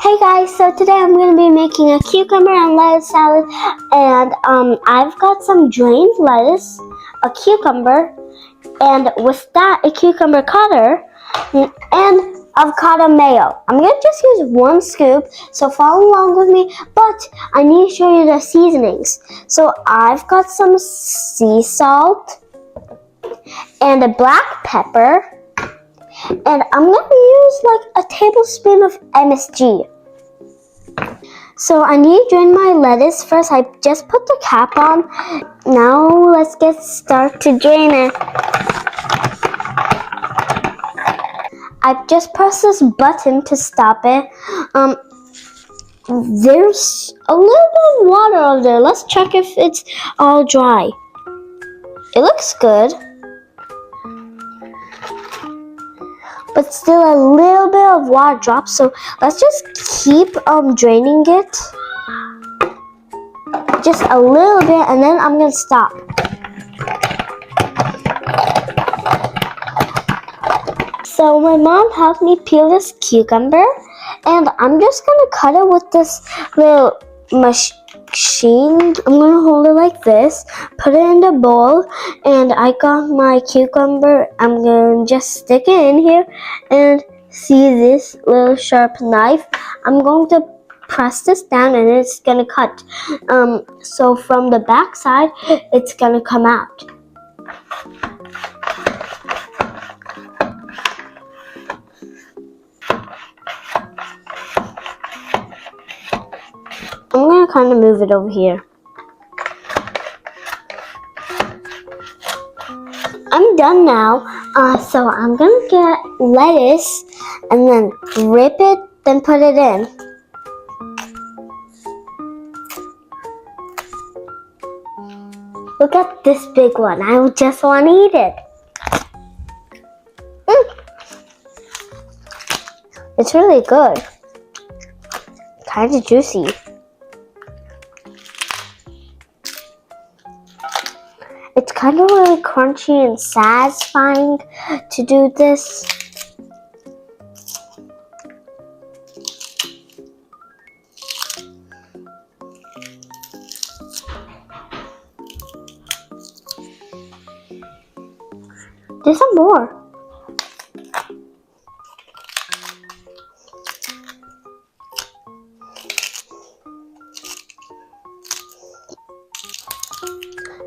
Hey guys, so today I'm going to be making a cucumber and lettuce salad, and I've got some drained lettuce, a cucumber, and with that a cucumber cutter, and avocado mayo. I'm going to just use one scoop, so follow along with me, but I need to show you the seasonings. So I've got some sea salt and a black pepper, and I'm going to use like a tablespoon of MSG. So I need to drain my lettuce first. I just put the cap on. Now let's get started to drain it. I just pressed this button to stop it. There's a little bit of water over there. Let's check if it's all dry. It looks good, but still a little bit of water drops. So let's just keep draining it. Just a little bit, and then I'm gonna stop. So my mom helped me peel this cucumber, and I'm just gonna cut it with this little machine. I'm gonna hold it like this, put it in the bowl, and I got my cucumber. I'm gonna just stick it in here, and see this little sharp knife. I'm going to press this down and it's gonna cut. So from the back side, it's gonna come out. I'm gonna kind of move it over here. I'm done now. So I'm gonna get lettuce and then rip it, then put it in. Look at this big one. I just want to eat it. It's really good. Kind of juicy. It's kind of really crunchy and satisfying to do this. There's some more.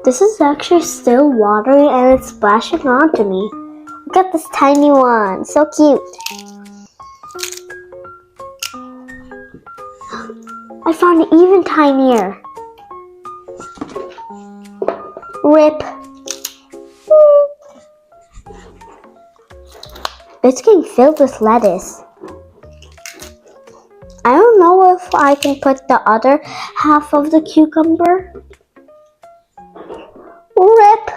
This is actually still watery and it's splashing onto me. Look at this tiny one, so cute. I found it even tinier. Rip. It's getting filled with lettuce. I don't know if I can put the other half of the cucumber. Rip!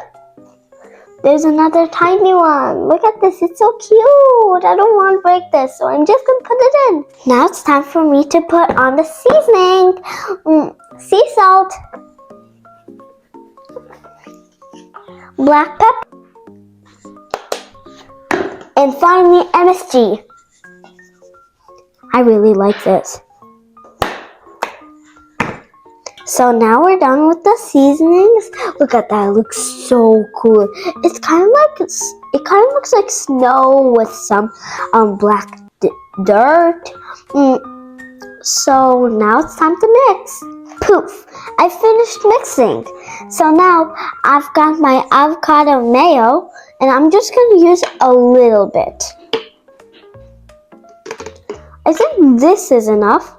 There's another tiny one. Look at this, it's so cute. I don't want to break this, so I'm just gonna put it in. Now it's time for me to put on the seasoning. Sea salt, black pepper, and finally MSG. I really like this. So now we're done with the seasonings. Look at that, it looks so cool. It kind of looks like snow with some black dirt. So now it's time to mix. Poof! I finished mixing. So now I've got my avocado mayo, and I'm just going to use a little bit. I think this is enough.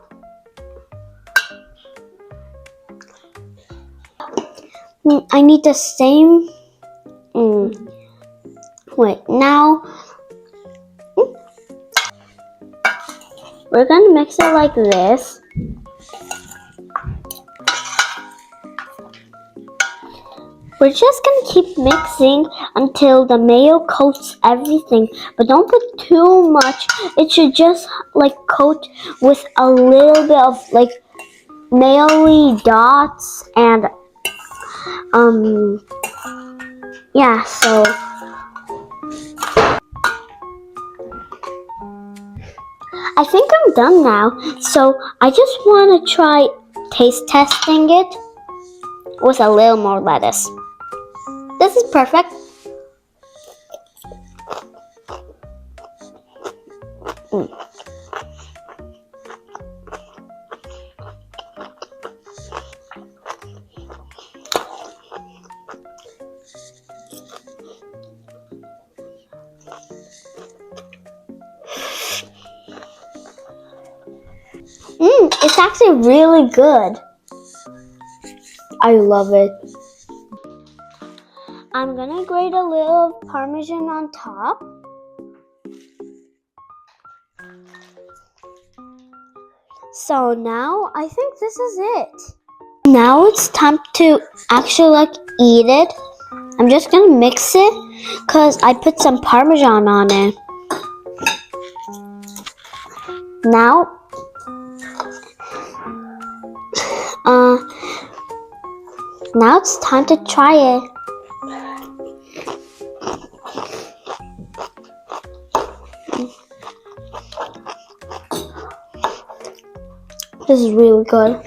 I need the same. Wait, now we're gonna mix it like this. We're just gonna keep mixing until the mayo coats everything, but don't put too much. It should just like coat with a little bit of like mayo-y dots and yeah, so I think I'm done now. So I just want to try taste testing it with a little more lettuce. This is perfect. It's actually really good. I love it. I'm gonna grate a little Parmesan on top. So now I think this is it. Now it's time to actually eat it. I'm just gonna mix it because I put some Parmesan on it. Now, now it's time to try it. This is really good.